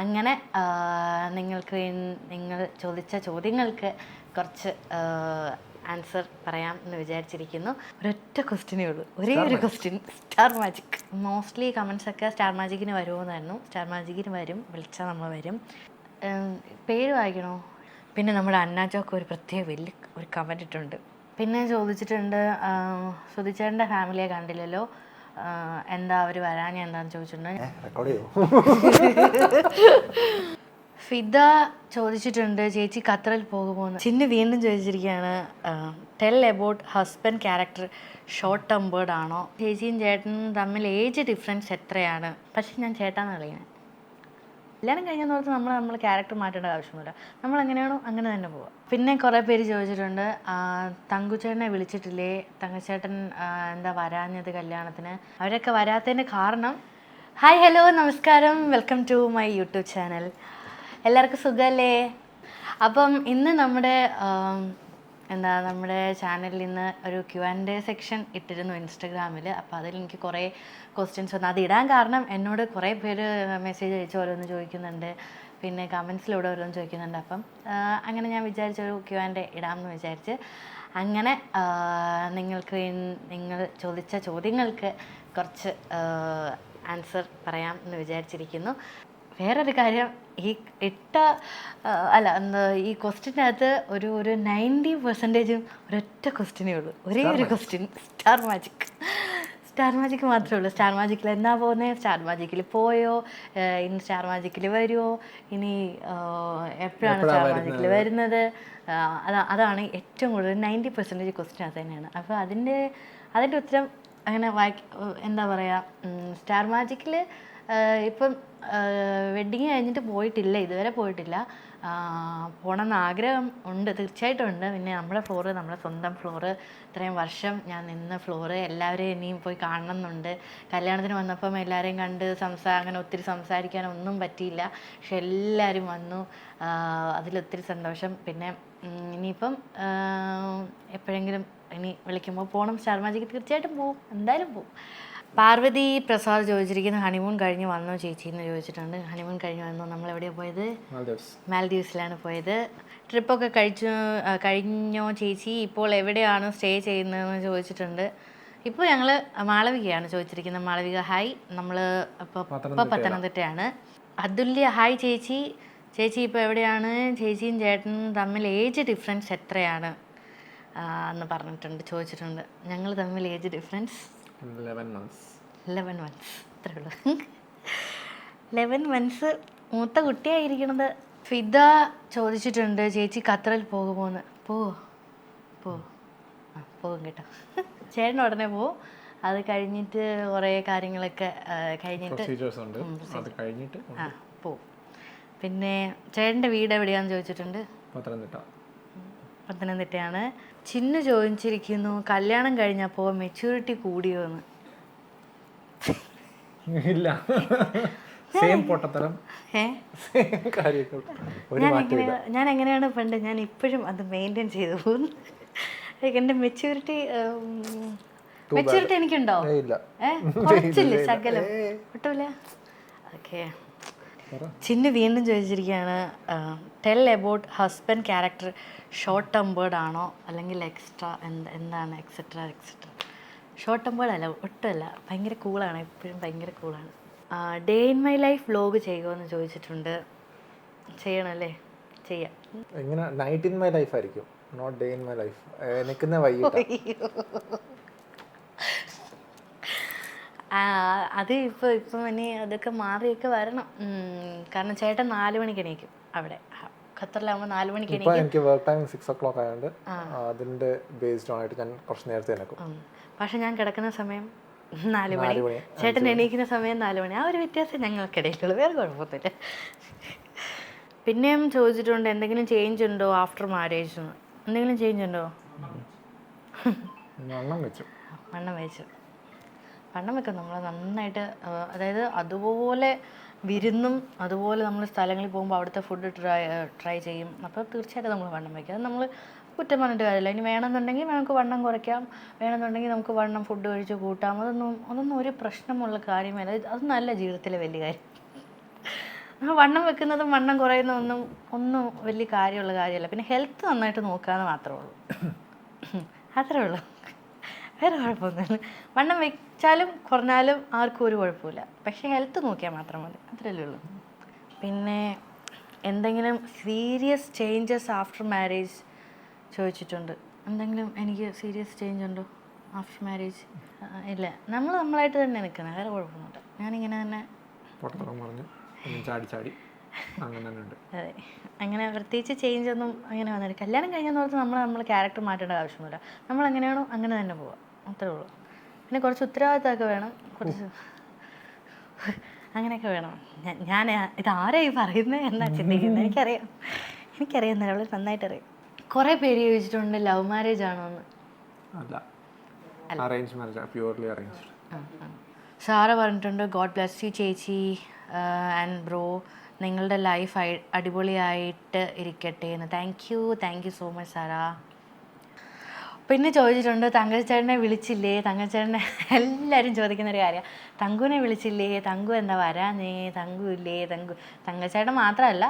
അങ്ങനെ നിങ്ങൾ ചോദിച്ച ചോദ്യങ്ങൾക്ക് കുറച്ച് ആൻസർ പറയാം എന്ന് വിചാരിച്ചിരിക്കുന്നു. ഒരൊറ്റ ക്വസ്റ്റ്യനേ ഉള്ളൂ, ഒരേ ഒരു ക്വസ്റ്റ്യൻ. Star magic. മോസ്റ്റ്ലി കമൻസൊക്കെ സ്റ്റാർ മാജിക്കിന് വരുമോന്നായിരുന്നു. സ്റ്റാർ മാജിക്കിന് വരും, വിളിച്ചാൽ നമ്മൾ വരും. പേര് വായിക്കണോ? പിന്നെ നമ്മുടെ അന്നാച്ചോക്ക് ഒരു പ്രത്യേക വലിയ ഒരു കമൻറ്റ് ഇട്ടുണ്ട്. പിന്നെ ചോദിച്ചിട്ടുണ്ട്, സുധിച്ചേട്ടൻ്റെ ഫാമിലിയെ കണ്ടില്ലല്ലോ, എന്താ അവർ വരാൻ എന്താന്ന് ചോദിച്ചിട്ടുണ്ട്. ഫിദ ചോദിച്ചിട്ടുണ്ട്, ചേച്ചി ഖത്തറിൽ പോകുമോന്ന്. ചിന്നു വീണ്ടും ചോദിച്ചിരിക്കുകയാണ്, tell about husband character short term word ആണോ? ചേച്ചിയും ചേട്ടനും തമ്മിൽ ഏജ് ഡിഫറൻസ് എത്രയാണ്? പക്ഷെ ഞാൻ ചേട്ടാന്ന് കളിയാണ്. കല്യാണം കഴിഞ്ഞെന്നോർത്ത് നമ്മൾ ക്യാരക്ടർ മാറ്റേണ്ട ആവശ്യമൊന്നുമില്ല. നമ്മൾ എങ്ങനെയാണോ അങ്ങനെ തന്നെ പോവാം. പിന്നെ കുറേ പേര് ചോദിച്ചിട്ടുണ്ട്, തങ്കുച്ചേട്ടനെ വിളിച്ചിട്ടില്ലേ, തങ്കച്ചേട്ടൻ എന്താ വരാഞ്ഞത് കല്യാണത്തിന്? അവരൊക്കെ വരാത്തതിൻ്റെ കാരണം, ഹായ് ഹലോ നമസ്കാരം, welcome to my YouTube channel. എല്ലാവർക്കും സുഖമല്ലേ? അപ്പം ഇന്ന് നമ്മുടെ ചാനലിൽ നിന്ന് ഒരു Q&A സെക്ഷൻ ഇട്ടിരുന്നു ഇൻസ്റ്റഗ്രാമിൽ. അപ്പോൾ അതിൽ എനിക്ക് കുറേ ക്വസ്റ്റ്യൻസ് വന്നു. അതിടാൻ കാരണം എന്നോട് കുറേ പേര് മെസ്സേജ് അയച്ച് ഓരോന്ന് ചോദിക്കുന്നുണ്ട്, പിന്നെ കമൻസിലൂടെ ഓരോന്ന് ചോദിക്കുന്നുണ്ട്. അപ്പം അങ്ങനെ ഞാൻ വിചാരിച്ചൊരു Q&A ഇടാമെന്ന് വിചാരിച്ച്. അങ്ങനെ നിങ്ങൾ ചോദിച്ച ചോദ്യങ്ങൾക്ക് കുറച്ച് ആൻസർ പറയാം എന്ന് വിചാരിച്ചിരിക്കുന്നു. വേറൊരു കാര്യം, ഈ ഈ ക്വസ്റ്റ്യനകത്ത് ഒരു 90% ഒരൊറ്റ ക്വസ്റ്റ്യനേ ഉള്ളൂ, ഒരേ ഒരു ക്വസ്റ്റ്യൻ. സ്റ്റാർ മാജിക് മാത്രമേ ഉള്ളൂ. സ്റ്റാർ മാജിക്കിൽ എന്നാ പോകുന്നത്, സ്റ്റാർ മാജിക്കിൽ പോയോ, ഇനി സ്റ്റാർ മാജിക്കിൽ വരുമോ, ഇനി എപ്പോഴാണ് സ്റ്റാർ മാജിക്കിൽ വരുന്നത്, അതാണ് ഏറ്റവും കൂടുതൽ 90% ക്വസ്റ്റ്യൻ അത് തന്നെയാണ്. അപ്പോൾ അതിൻ്റെ ഉത്തരം അങ്ങനെ എന്താ പറയുക, സ്റ്റാർ മാജിക്കിൽ ഇപ്പം വെഡ്ഡിങ് കഴിഞ്ഞിട്ട് പോയിട്ടില്ല, ഇതുവരെ പോയിട്ടില്ല. പോകണമെന്ന് ആഗ്രഹം ഉണ്ട്, തീർച്ചയായിട്ടും ഉണ്ട്. പിന്നെ നമ്മുടെ സ്വന്തം ഫ്ലോറ്, ഇത്രയും വർഷം ഞാൻ നിന്ന ഫ്ലോറ്, എല്ലാവരെയും ഇനിയും പോയി കാണണം എന്നുണ്ട്. കല്യാണത്തിന് വന്നപ്പം എല്ലാവരെയും കണ്ട് അങ്ങനെ ഒത്തിരി സംസാരിക്കാനൊന്നും പറ്റിയില്ല. പക്ഷെ എല്ലാവരും വന്നു, അതിലൊത്തിരി സന്തോഷം. പിന്നെ ഇനിയിപ്പം എപ്പോഴെങ്കിലും ഇനി വിളിക്കുമ്പോൾ പോകണം, സ്റ്റാർ മാജിക്ക് തീർച്ചയായിട്ടും പോവും, എന്തായാലും പോവും. പാർവതി പ്രസാദ് ചോദിച്ചിരിക്കുന്ന, ഹണിമൂൺ കഴിഞ്ഞ് വന്നോ ചേച്ചി എന്ന് ചോദിച്ചിട്ടുണ്ട്. ഹണിമൂൺ കഴിഞ്ഞ് വന്നോ? നമ്മൾ എവിടെയാണ് പോയത്? മാൽഡീവ്സിലാണ് പോയത്. ട്രിപ്പൊക്കെ കഴിഞ്ഞോ ചേച്ചി? ഇപ്പോൾ എവിടെയാണ് സ്റ്റേ ചെയ്യുന്നതെന്ന് ചോദിച്ചിട്ടുണ്ട്. ഇപ്പോൾ ഞങ്ങൾ മാളവികയാണ് ചോദിച്ചിരിക്കുന്നത്. മാളവിക ഹായ്, നമ്മൾ ഇപ്പോൾ പത്തനംതിട്ടയാണ്. അതുല്യ ഹായ് ചേച്ചി ഇപ്പോൾ എവിടെയാണ്? ചേച്ചിയും ചേട്ടനും തമ്മിൽ ഏജ് ഡിഫറൻസ് എത്രയാണ് എന്ന് ചോദിച്ചിട്ടുണ്ട്. ഞങ്ങൾ തമ്മിൽ ഏജ് ഡിഫറൻസ് 11 months അത്രേ ഉള്ളൂ. 11 months മൂത്ത കുട്ടിയായിരിക്കണത്. ഫിദ ചോദിച്ചിട്ടുണ്ട്, ചേച്ചി ഖത്തറിൽ പോകുമോന്ന്. പോകും കേട്ടോ. ചേട്ടൻ ഉടനെ പോവും. അത് കഴിഞ്ഞിട്ട് കുറേ കാര്യങ്ങളൊക്കെ കഴിഞ്ഞിട്ട് പോവും. പിന്നെ ചേട്ടൻ്റെ വീട് എവിടെയാണെന്ന് ചോദിച്ചിട്ടുണ്ട്. പത്തനംതിട്ടയാണ്. ചിന്നു ചോദിച്ചിരിക്കുന്നു, കല്യാണം കഴിഞ്ഞപ്പോൾ മെച്യൂരിറ്റി കൂടിയോ എന്ന്. ഇല്ല, സെയിം പൊട്ടത്തരം. ഞാൻ എങ്ങനെയാണ് പണ്ട്, ഞാൻ ഇപ്പോഴും അത് മെയിൻറ്റെയിൻ ചെയ്തു പോകുന്നു. എൻ്റെ മെച്യൂരിറ്റി എനിക്കുണ്ടോ? കുറച്ചില്ലേ, ശകലം ഒട്ടുമില്ല. ഓക്കെ. ചിന്നു വീണ്ടും ചോദിച്ചിരിക്കുകയാണ്, tell about husband character short term word ആണോ അല്ലെങ്കിൽ എക്സ്ട്രാ എന്താണ് എക്സെട്ര. ഷോർട്ട് ടേം വേർഡ് അല്ല, ഒട്ടുമല്ല, ഭയങ്കര കൂളാണ്, എപ്പോഴും ഭയങ്കര കൂളാണ്. Day in my life vlog ചെയ്യുമോയെന്ന് ചോദിച്ചിട്ടുണ്ട്. ചെയ്യണമല്ലേ? ചെയ്യാം. എങ്ങനെ? നൈറ്റ് ഇൻ മൈ ലൈഫ് ആയിരിക്കും, not day in my life. എനിക്കുന്ന വൈകിട്ട് അത് ഇപ്പം ഇനി അതൊക്കെ മാറിയൊക്കെ വരണം. കാരണം ചേട്ടൻ 4 മണിക്ക് എണീക്കും. അവിടെ ഖത്തറിലാകുമ്പോൾ 4 മണിക്ക് എണീക്കും. എനിക്ക് വർക്ക് ടൈം 6 o'clock ആയതുകൊണ്ട് അതിൻ്റെ ബേസ്ഡ് ആയിട്ട് ഞാൻ കുറച്ച് നേരത്തെ എണീക്കും. പക്ഷെ ഞാൻ കിടക്കുന്ന സമയം 4 മണി, ചേട്ടൻ എണീക്കുന്ന സമയം 4 മണി. ആ ഒരു വ്യത്യാസം ഞങ്ങൾക്കിടയിലുള്ളൂ, വേറെ കുഴപ്പമൊന്നുമില്ല. പിന്നെയും ചോദിച്ചിട്ടുണ്ട്, എന്തെങ്കിലും ചേഞ്ച് ഉണ്ടോ ആഫ്റ്റർ മാരേജ് എന്ന്. എന്തെങ്കിലും ചേഞ്ച് ഉണ്ടോ? വണ്ണം വെക്കും നമ്മൾ നന്നായിട്ട്. അതായത് അതുപോലെ വിരുന്നും അതുപോലെ നമ്മൾ സ്ഥലങ്ങളിൽ പോകുമ്പോൾ അവിടുത്തെ ഫുഡ് ട്രൈ ചെയ്യും. അപ്പോൾ തീർച്ചയായിട്ടും നമ്മൾ വണ്ണം വയ്ക്കും. അത് നമ്മൾ കുറ്റം പറഞ്ഞിട്ട് കാര്യമില്ല. ഇനി വേണമെന്നുണ്ടെങ്കിൽ നമുക്ക് വണ്ണം കുറയ്ക്കാം, വേണമെന്നുണ്ടെങ്കിൽ നമുക്ക് വണ്ണം ഫുഡ് കഴിച്ച് കൂട്ടാം. അതൊന്നും ഒരു പ്രശ്നമുള്ള കാര്യമല്ല. അത് നല്ല ജീവിതത്തിലെ വലിയ കാര്യം. വണ്ണം വെക്കുന്നതും വണ്ണം കുറയുന്നതൊന്നും ഒന്നും വലിയ കാര്യമുള്ള കാര്യമല്ല. പിന്നെ ഹെൽത്ത് നന്നായിട്ട് നോക്കാമെന്ന് മാത്രമേ ഉള്ളൂ. അത്രേ ഉള്ളൂ, വേറെ കുഴപ്പമൊന്നുമില്ല. വണ്ണം വെച്ചാലും കുറഞ്ഞാലും ആർക്കും ഒരു കുഴപ്പമില്ല. പക്ഷേ ഹെൽത്ത് നോക്കിയാൽ മാത്രം മതി, അത്രയല്ലേ ഉള്ളൂ. പിന്നെ എന്തെങ്കിലും സീരിയസ് ചേഞ്ചസ് ആഫ്റ്റർ മാരേജ് ചോദിച്ചിട്ടുണ്ട്. എന്തെങ്കിലും എനിക്ക് സീരിയസ് ചേഞ്ച് ഉണ്ടോ ആഫ്റ്റർ മാരേജ്? ഇല്ല, നമ്മളായിട്ട് തന്നെ നിൽക്കുന്നത്, വേറെ കുഴപ്പമൊന്നുമില്ല. ഞാനിങ്ങനെ തന്നെ ചാടി അങ്ങനെ തന്നെ ഉണ്ട്. അതെ, അങ്ങനെ പ്രത്യേകിച്ച് ചേഞ്ച് ഒന്നും അങ്ങനെ വന്നില്ല. കല്യാണം കഴിഞ്ഞെന്ന് പറഞ്ഞാൽ നമ്മൾ ക്യാരക്ടർ മാറ്റേണ്ട ആവശ്യമൊന്നുമില്ല. നമ്മൾ എങ്ങനെയാണോ അങ്ങനെ തന്നെ പോവാം, അത്രേ ഉള്ളൂ. പിന്നെ കുറച്ച് ഉത്തരവാദിത്തമൊക്കെ വേണം, കുറച്ച് അങ്ങനെയൊക്കെ വേണം. ഞാൻ ഇതാരായി പറയുന്നത് എന്നാ ചിന്തിക്കുന്നത്. എനിക്കറിയാം അവളെ നന്നായിട്ട് അറിയാം. കുറേ പേര് ചോദിച്ചിട്ടുണ്ട് ലവ് മാരേജ് ആണോ എന്ന്. Arrange marriage, purely arrange. Sara പറഞ്ഞിട്ടുണ്ട് ഗോഡ് ബ്ലെസ് യു ചേച്ചി ആൻഡ് ബ്രോ, നിങ്ങളുടെ ലൈഫ് അടിപൊളിയായിട്ട് ഇരിക്കട്ടെ എന്ന്. Thank you so much Sara. പിന്നെ ചോദിച്ചിട്ടുണ്ട് തങ്കച്ചേട്ടനെ വിളിച്ചില്ലേ. തങ്കച്ചേട്ടനെ എല്ലാവരും ചോദിക്കുന്നൊരു കാര്യമാണ്, തങ്കുവിനെ വിളിച്ചില്ലേ, തങ്കു എന്താ വരാനേ, തങ്കു ഇല്ലേ. തങ്കച്ചേട്ടൻ മാത്രമല്ല,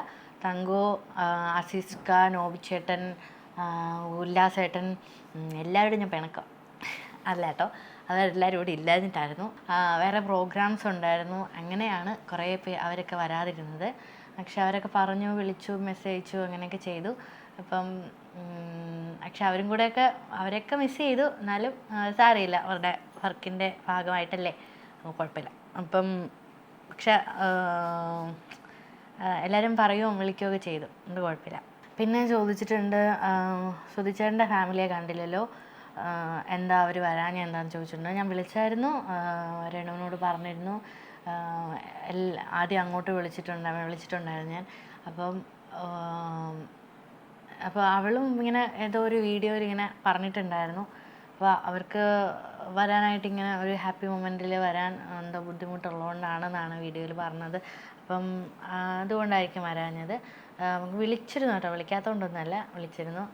തങ്കു, അസിസ്ക, നോബിച്ചേട്ടൻ, ഉല്ലാസേട്ടൻ, എല്ലാവരോടും ഞാൻ പിണക്കാം. അല്ല കേട്ടോ, അതെല്ലാവരും ഇവിടെ ഇല്ലാഞ്ഞിട്ടായിരുന്നു. വേറെ പ്രോഗ്രാംസ് ഉണ്ടായിരുന്നു, അങ്ങനെയാണ് കുറേ അവരൊക്കെ വരാതിരുന്നത്. പക്ഷെ അവരൊക്കെ പറഞ്ഞു, വിളിച്ചു, മെസ്സേജ് അയച്ചു, അങ്ങനെയൊക്കെ ചെയ്തു. അപ്പം പക്ഷെ അവരൊക്കെ മിസ് ചെയ്തു. എന്നാലും സാരമില്ല, അവരുടെ വർക്കിൻ്റെ ഭാഗമായിട്ടല്ലേ, കുഴപ്പമില്ല. അപ്പം പക്ഷെ എല്ലാവരും പറയുകയും വിളിക്കുകയൊക്കെ ചെയ്തു, അത് കുഴപ്പമില്ല. പിന്നെ ചോദിച്ചിട്ടുണ്ട് സുധിച്ചേട്ടൻ്റെ ഫാമിലിയെ കണ്ടില്ലല്ലോ, എന്താ അവർ വരാൻ എന്താണെന്ന് ചോദിച്ചിട്ടുണ്ട്. ഞാൻ വിളിച്ചായിരുന്നു, രേണുവിനോട് പറഞ്ഞിരുന്നു. ആദ്യം അങ്ങോട്ട് വിളിച്ചിട്ടുണ്ടായിരുന്നു ഞാൻ. അപ്പോൾ അവളും ഇങ്ങനെ ഏതോ ഒരു വീഡിയോയിൽ ഇങ്ങനെ പറഞ്ഞിട്ടുണ്ടായിരുന്നു. അപ്പോൾ അവർക്ക് വരാനായിട്ട് ഇങ്ങനെ ഒരു ഹാപ്പി മൊമെൻറ്റിൽ വരാൻ എന്തോ ബുദ്ധിമുട്ടുള്ളതുകൊണ്ടാണെന്നാണ് വീഡിയോയിൽ പറഞ്ഞത്. അപ്പം അതുകൊണ്ടായിരിക്കും വരാഞ്ഞത്. വിളിച്ചിരുന്നു കേട്ടോ, വിളിക്കാത്തതുകൊണ്ടൊന്നുമല്ല, വിളിച്ചിരുന്നു.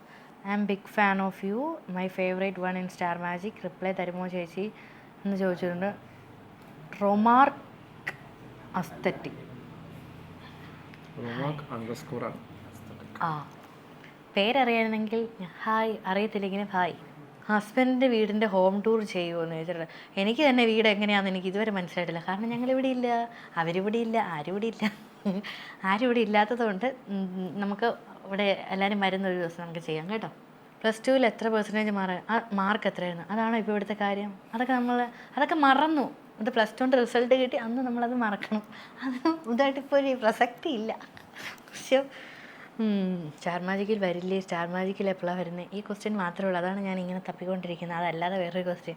I am big fan of you, my favourite one in star magic, reply തരുമോ ചേച്ചി എന്ന് ചോദിച്ചിട്ടുണ്ട്. Remark aesthetic. പേരറിയാണെങ്കിൽ ഹായ്, അറിയത്തില്ലെങ്കിൽ ഹായ്. ഹസ്ബൻഡിൻ്റെ വീടിൻ്റെ ഹോം ടൂർ ചെയ്യുമോ എന്ന് ചോദിച്ചിട്ടുണ്ട്. എനിക്ക് തന്നെ വീട് എങ്ങനെയാണെന്ന് എനിക്ക് ഇതുവരെ മനസ്സിലായിട്ടില്ല. കാരണം ഞങ്ങളിവിടെ ഇല്ല, അവരിവിടെ ഇല്ല, ആരും ഇവിടെ ഇല്ലാത്തതുകൊണ്ട് നമുക്ക് ഇവിടെ എല്ലാവരും വരുന്ന ഒരു ദിവസം നമുക്ക് ചെയ്യാം കേട്ടോ. +2 എത്ര പെർസെൻറ്റേജ് മാർക്ക് എത്രയായിരുന്നു, അതാണോ ഇപ്പോൾ ഇവിടുത്തെ കാര്യം? അതൊക്കെ മറന്നു. ഇത് +2 റിസൾട്ട് കിട്ടി, അന്ന് നമ്മളത് മറക്കണം. ഇതായിട്ട് ഇപ്പോൾ ഒരു പ്രസക്തി ഇല്ല. പക്ഷേ സ്റ്റാർ മാജിക്കിൽ വരില്ലേ, സ്റ്റാർ മാജിക്കിൽ എപ്പോഴാണ് വരുന്നത്, ഈ ക്വസ്റ്റ്യൻ മാത്രമേ ഉള്ളൂ. അതാണ് ഞാൻ ഇങ്ങനെ തപ്പിക്കൊണ്ടിരിക്കുന്നത്, അതല്ലാതെ വേറൊരു ക്വസ്റ്റ്യൻ.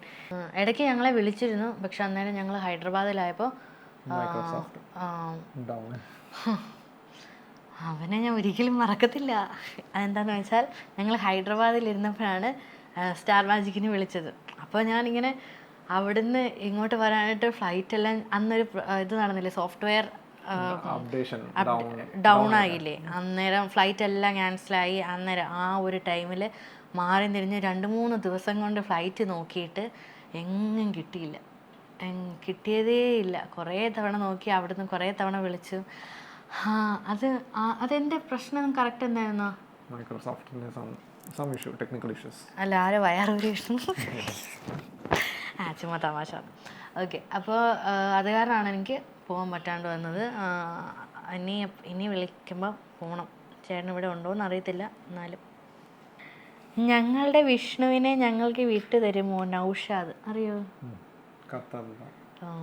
ഇടയ്ക്ക് ഞങ്ങളെ വിളിച്ചിരുന്നു, പക്ഷെ അന്നേരം ഞങ്ങൾ ഹൈദരാബാദിലായപ്പോൾ അവനെ ഞാൻ ഒരിക്കലും മറക്കത്തില്ല. അതെന്താണെന്ന് വെച്ചാൽ ഞങ്ങൾ ഹൈദരാബാദിലിരുന്നപ്പോഴാണ് സ്റ്റാർ മാജിക്കിന് വിളിച്ചത്. അപ്പോൾ ഞാനിങ്ങനെ അവിടുന്ന് ഇങ്ങോട്ട് വരാനായിട്ട് ഫ്ലൈറ്റെല്ലാം അന്നൊരു ഇത് നടന്നില്ലേ, സോഫ്റ്റ്വെയർ ഡൗൺ ആയില്ലേ, അന്നേരം ഫ്ലൈറ്റ് എല്ലാം ക്യാൻസലായി. അന്നേരം ആ ഒരു ടൈമിൽ മാറി തിരിഞ്ഞ് 2-3 ദിവസം കൊണ്ട് ഫ്ലൈറ്റ് നോക്കിയിട്ട് എങ്ങും കിട്ടിയതേ ഇല്ല. കുറേ തവണ നോക്കി, അവിടുന്ന് കുറേ തവണ വിളിച്ചു. അതെൻ്റെ പ്രശ്നം കറക്റ്റ് എന്തായിരുന്നോ, അല്ല ആരോ വയറൊരു ഇഷ്ടം. ചുമ്മാ തമാശ. ഓക്കെ, അപ്പോൾ അത് കാരണമാണ് എനിക്ക് പോകാൻ പറ്റാണ്ട് വന്നത്. ഇനി വിളിക്കുമ്പോൾ പോകണം. ചേട്ടൻ ഇവിടെ ഉണ്ടോ എന്ന് അറിയത്തില്ല, എന്നാലും. ഞങ്ങളുടെ വിഷ്ണുവിനെ ഞങ്ങൾക്ക് വിട്ടു തരുമോ? നൗഷാദ്, അറിയോ?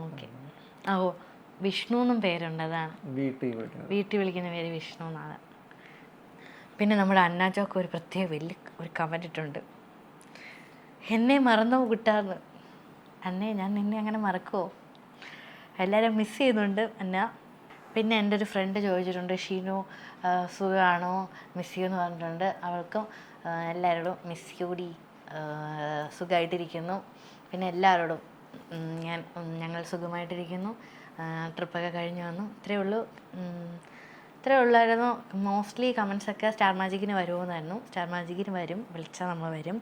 ഓക്കെ. വിഷ്ണു എന്നും പേരുണ്ട്, അതാണ് വീട്ടിൽ വിളിക്കുന്ന പേര് വിഷ്ണു എന്നാണ്. പിന്നെ നമ്മുടെ അന്നാച്ചോക്ക് ഒരു പ്രത്യേക വലിയ ഒരു കമൻ്റ് ഇട്ടുണ്ട്, എന്നെ മറന്നോ കിട്ടാന്ന്. അന്നേ, ഞാൻ നിന്നെ അങ്ങനെ മറക്കുമോ? എല്ലാവരും മിസ് ചെയ്യുന്നുണ്ട് എന്നാ. പിന്നെ എൻ്റെ ഒരു ഫ്രണ്ട് ചോദിച്ചിട്ടുണ്ട്, ഷീനു സുഖമാണോ, മിസ് യു എന്ന് പറഞ്ഞിട്ടുണ്ട്. അവൾക്കും എല്ലാവരോടും മിസ് യൂടി, സുഖമായിട്ടിരിക്കുന്നു. പിന്നെ എല്ലാവരോടും ഞങ്ങൾ സുഖമായിട്ടിരിക്കുന്നു, ട്രിപ്പൊക്കെ കഴിഞ്ഞ് വന്നു, ഇത്രയേ ഉള്ളായിരുന്നു. മോസ്റ്റ്ലി കമൻസൊക്കെ സ്റ്റാർ മാജിക്കിന് വരുമോയെന്നായിരുന്നു. സ്റ്റാർ മാജിക്കിന് വരും, വിളിച്ചാൽ നമ്മൾ വരും.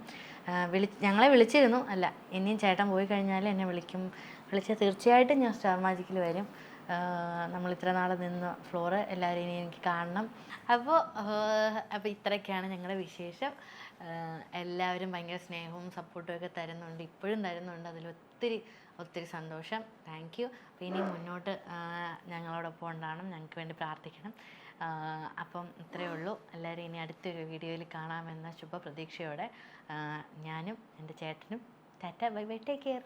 ഞങ്ങളെ വിളിച്ചിരുന്നു. അല്ല, ഇനിയും ചേട്ടൻ പോയി കഴിഞ്ഞാൽ എന്നെ വിളിച്ചാൽ തീർച്ചയായിട്ടും ഞാൻ സ്റ്റാർ മാജിക്കിൽ വരും. നമ്മൾ ഇത്ര നാൾ നിന്ന് ഫ്ലോറ് എല്ലാവരും ഇനി എനിക്ക് കാണണം. അപ്പോൾ ഇത്രയൊക്കെയാണ് ഞങ്ങളുടെ വിശേഷം. എല്ലാവരും ഭയങ്കര സ്നേഹവും സപ്പോർട്ടും ഒക്കെ തരുന്നുണ്ട്, ഇപ്പോഴും തരുന്നുണ്ട്. ഒത്തിരി സന്തോഷം. Thank you. അപ്പോൾ ഇനി മുന്നോട്ട് ഞങ്ങളോടൊപ്പം ഉണ്ടാവണം, ഞങ്ങൾക്ക് വേണ്ടി പ്രാർത്ഥിക്കണം. അപ്പം ഇത്രയേ ഉള്ളൂ. എല്ലാവരും ഇനി അടുത്തൊരു വീഡിയോയിൽ കാണാമെന്ന ശുഭപ്രതീക്ഷയോടെ ഞാനും എൻ്റെ ചേട്ടനും Tata bye bye, take care.